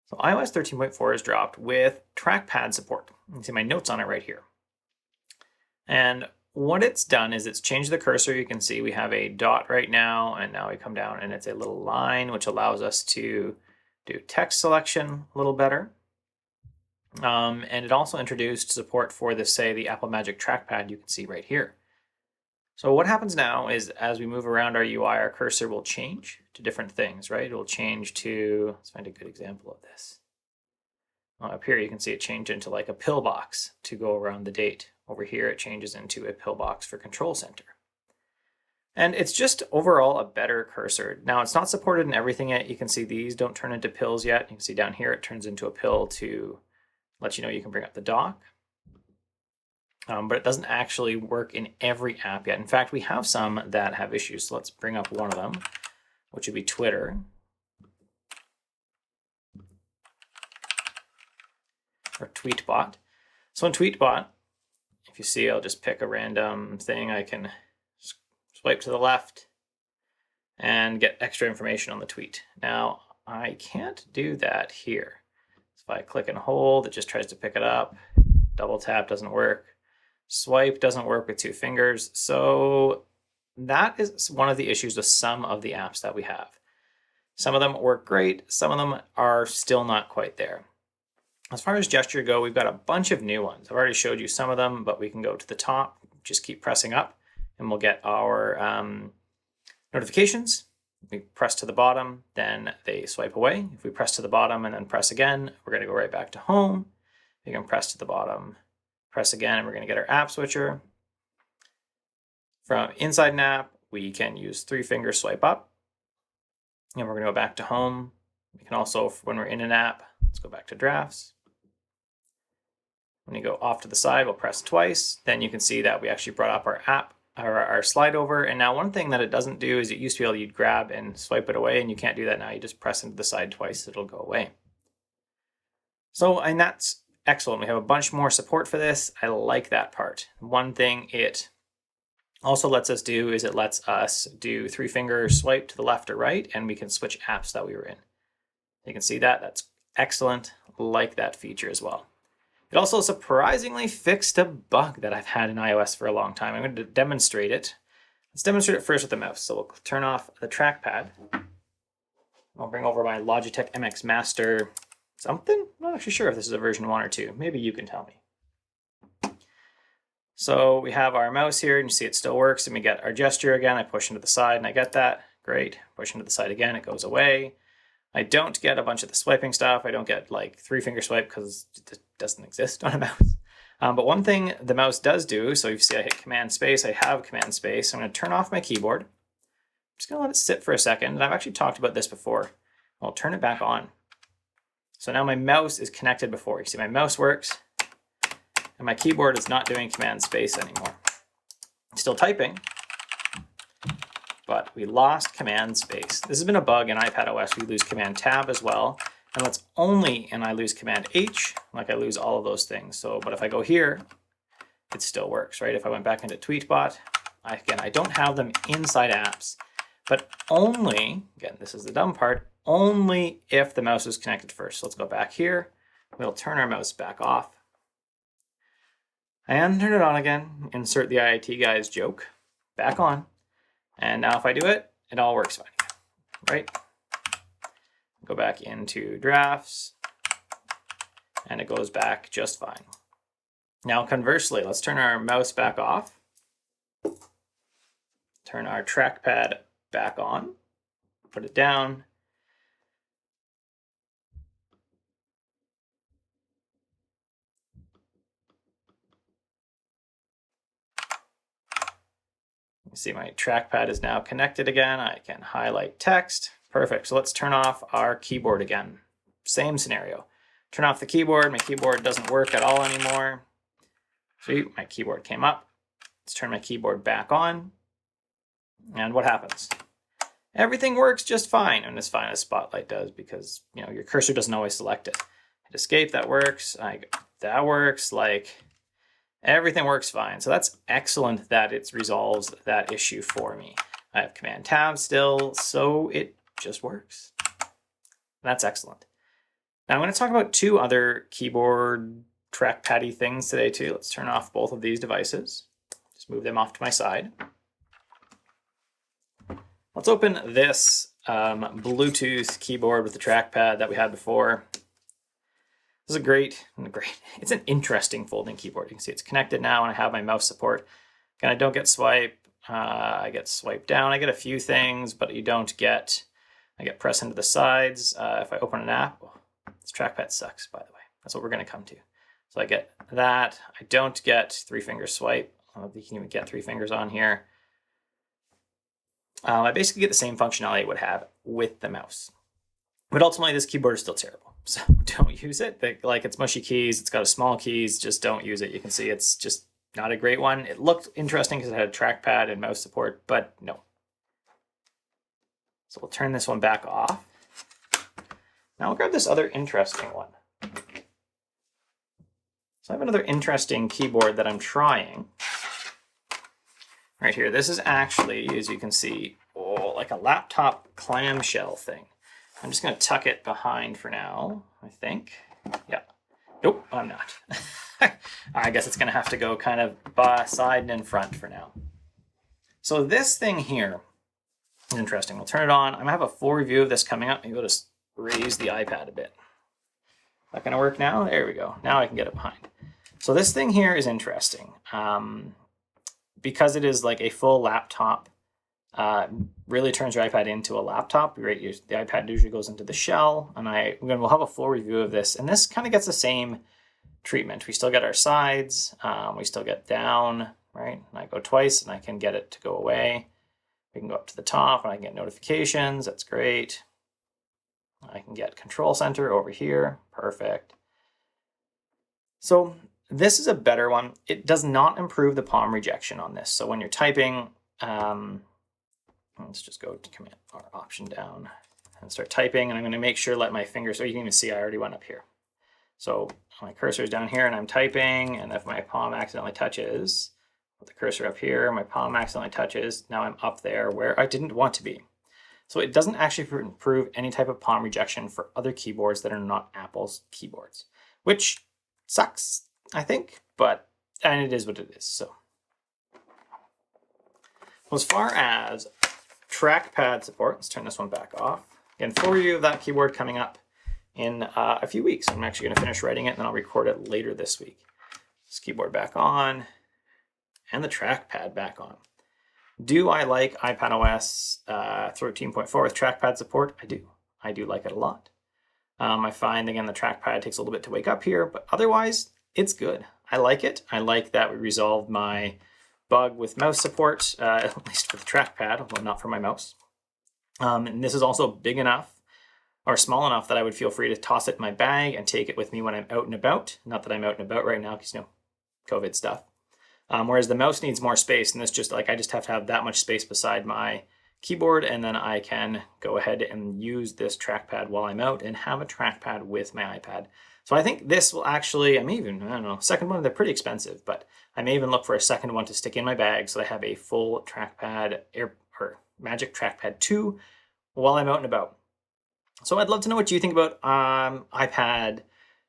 So iOS 13.4 is dropped with trackpad support. You can see my notes on it right here. And what it's done is it's changed the cursor. You can see we have a dot right now, and now we come down and it's a little line, which allows us to do text selection a little better. And it also introduced support for this, say, the Apple Magic Trackpad you can see right here. So what happens now is as we move around our UI, our cursor will change to different things, right? It will change to, let's find a good example of this. Up here, you can see it change into like a pillbox to go around the date. Over here, it changes into a pillbox for Control Center. And it's just overall a better cursor. Now, it's not supported in everything yet. You can see these don't turn into pills yet. You can see down here, it turns into a pill to let you know you can bring up the dock. But it doesn't actually work in every app yet. In fact, we have some that have issues. So let's bring up one of them, which would be Twitter. Or Tweetbot. So in Tweetbot, if you see, I'll just pick a random thing. I can swipe to the left and get extra information on the tweet. Now, I can't do that here. So if I click and hold, it just tries to pick it up. Double tap doesn't work. Swipe doesn't work with two fingers. So that is one of the issues with some of the apps that we have. Some of them work great. Some of them are still not quite there. As far as gesture go, we've got a bunch of new ones. I've already showed you some of them, but we can go to the top, just keep pressing up, and we'll get our notifications. If we press to the bottom, then they swipe away. If we press to the bottom and then press again, we're going to go right back to home. You can press to the bottom, press again, and we're going to get our app switcher. From inside an app, we can use 3-finger swipe up, and we're going to go back to home. We can also, when we're in an app, let's go back to drafts. When you go off to the side, we'll press twice. Then you can see that we actually brought up our app, or our slide over. And now one thing that it doesn't do is it used to be able to you'd grab and swipe it away, and you can't do that now. You just press into the side twice, it'll go away. So, and that's excellent. We have a bunch more support for this. I like that part. One thing it also lets us do is it lets us do 3-finger swipe to the left or right, and we can switch apps that we were in. You can see that. That's excellent. Like that feature as well. It also surprisingly fixed a bug that I've had in iOS for a long time. I'm going to demonstrate it. Let's demonstrate it first with the mouse. So we'll turn off the trackpad. I'll bring over my Logitech Mx Master something. I'm not actually sure if this is a version 1 or 2. Maybe you can tell me. So we have our mouse here, and you see it still works. And we get our gesture again. I push into the side, and I get that. Great. Push into the side again. It goes away. I don't get a bunch of the swiping stuff. I don't get like 3-finger swipe because it doesn't exist on a mouse. But one thing the mouse does do, so you see I hit Command Space, I have Command Space. I'm going to turn off my keyboard. I'm just going to let it sit for a second. And I've actually talked about this before. I'll turn it back on. So now my mouse is connected before. You see my mouse works, and my keyboard is not doing Command Space anymore. It's still typing, but we lost Command Space. This has been a bug in iPadOS. We lose Command Tab as well. And it's only, and I lose Command H, like I lose all of those things. So, but if I go here, it still works, right? If I went back into Tweetbot, again, I don't have them inside apps, but only, again, this is the dumb part, only if the mouse is connected first. So let's go back here. We'll turn our mouse back off and turn it on again. Insert the IIT guy's joke back on. And now if I do it, it all works fine, right? Go back into drafts, and it goes back just fine. Now conversely, let's turn our mouse back off, turn our trackpad back on, put it down, you see my trackpad is now connected again. I can highlight text. Perfect. So let's turn off our keyboard again. Same scenario. Turn off the keyboard. My keyboard doesn't work at all anymore. Sweet. My keyboard came up. Let's turn my keyboard back on. And what happens? Everything works just fine, and as fine as Spotlight does, because your cursor doesn't always select it. Hit escape. That works. That works. Like everything works fine. So that's excellent that it resolves that issue for me. I have Command Tab still, so it just works. That's excellent. Now I'm going to talk about two other keyboard trackpad-y things today too. Let's turn off both of these devices. Just move them off to my side. Let's open this Bluetooth keyboard with the trackpad that we had before. This is it's an interesting folding keyboard. You can see it's connected now and I have my mouse support. Again, I don't get swipe. I get swipe down. I get a few things, but you don't get, I get press into the sides. If I open an app, this trackpad sucks, by the way. That's what we're going to come to. So I get that. I don't get 3-finger swipe. You can even get 3 fingers on here. I basically get the same functionality I would have with the mouse. But ultimately, this keyboard is still terrible. So don't use it. Like, it's mushy keys. It's got a small keys. Just don't use it. You can see it's just not a great one. It looked interesting because it had a trackpad and mouse support, but no. So we'll turn this one back off. Now we'll grab this other interesting one. So I have another interesting keyboard that I'm trying. Right here. This is actually, as you can see, like a laptop clamshell thing. I'm just going to tuck it behind for now, I think. Yeah. Nope, I'm not. I guess it's going to have to go kind of by side and in front for now. So this thing here is interesting. We'll turn it on. I'm going to have a full review of this coming up. Maybe we'll just raise the iPad a bit. Is that going to work now? There we go. Now I can get it behind. So this thing here is interesting. Because it is like a full laptop, really turns your iPad into a laptop. Right, the iPad usually goes into the shell, and we'll have a full review of this. And this kind of gets the same treatment. We still get our sides, we still get down, right? And I go twice, and I can get it to go away. We can go up to the top, and I can get notifications. That's great. I can get Control Center over here. Perfect. So this is a better one. It does not improve the palm rejection on this. So when you're typing, let's just go to Command or Option down and start typing. And I'm going to make sure let my fingers, so you can even see I already went up here. So my cursor is down here and I'm typing. And if my palm accidentally touches, put the cursor up here, my palm accidentally touches. Now I'm up there where I didn't want to be. So it doesn't actually improve any type of palm rejection for other keyboards that are not Apple's keyboards, which sucks, I think, and it is what it is. So as far as trackpad support, let's turn this one back off. Again, full review of that keyboard coming up in a few weeks. I'm actually going to finish writing it and then I'll record it later this week. This keyboard back on and the trackpad back on. Do I like iPadOS 13.4 with trackpad support? I do. I do like it a lot. I find, again, the trackpad takes a little bit to wake up here, but otherwise, it's good. I like it. I like that we resolved my bug with mouse support, at least for the trackpad, although not for my mouse. And this is also big enough or small enough that I would feel free to toss it in my bag and take it with me when I'm out and about. Not that I'm out and about right now because, COVID stuff. Whereas the mouse needs more space, and this just like I just have to have that much space beside my keyboard, and then I can go ahead and use this trackpad while I'm out and have a trackpad with my iPad. So I think this will actually, second one, they're pretty expensive, but I may even look for a second one to stick in my bag so I have a full trackpad or Magic Trackpad 2 while I'm out and about. So I'd love to know what you think about iPad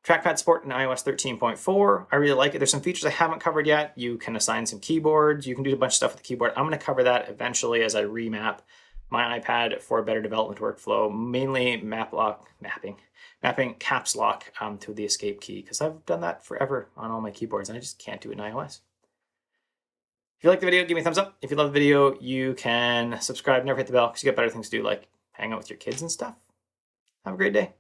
trackpad support in iOS 13.4. I really like it. There's some features I haven't covered yet. You can assign some keyboards. You can do a bunch of stuff with the keyboard. I'm going to cover that eventually as I remap my iPad for a better development workflow, mainly mapping caps lock to the escape key, because I've done that forever on all my keyboards and I just can't do it in iOS. If you like the video, give me a thumbs up. If you love the video, you can subscribe, never hit the bell, because you got better things to do, like hang out with your kids and stuff. Have a great day.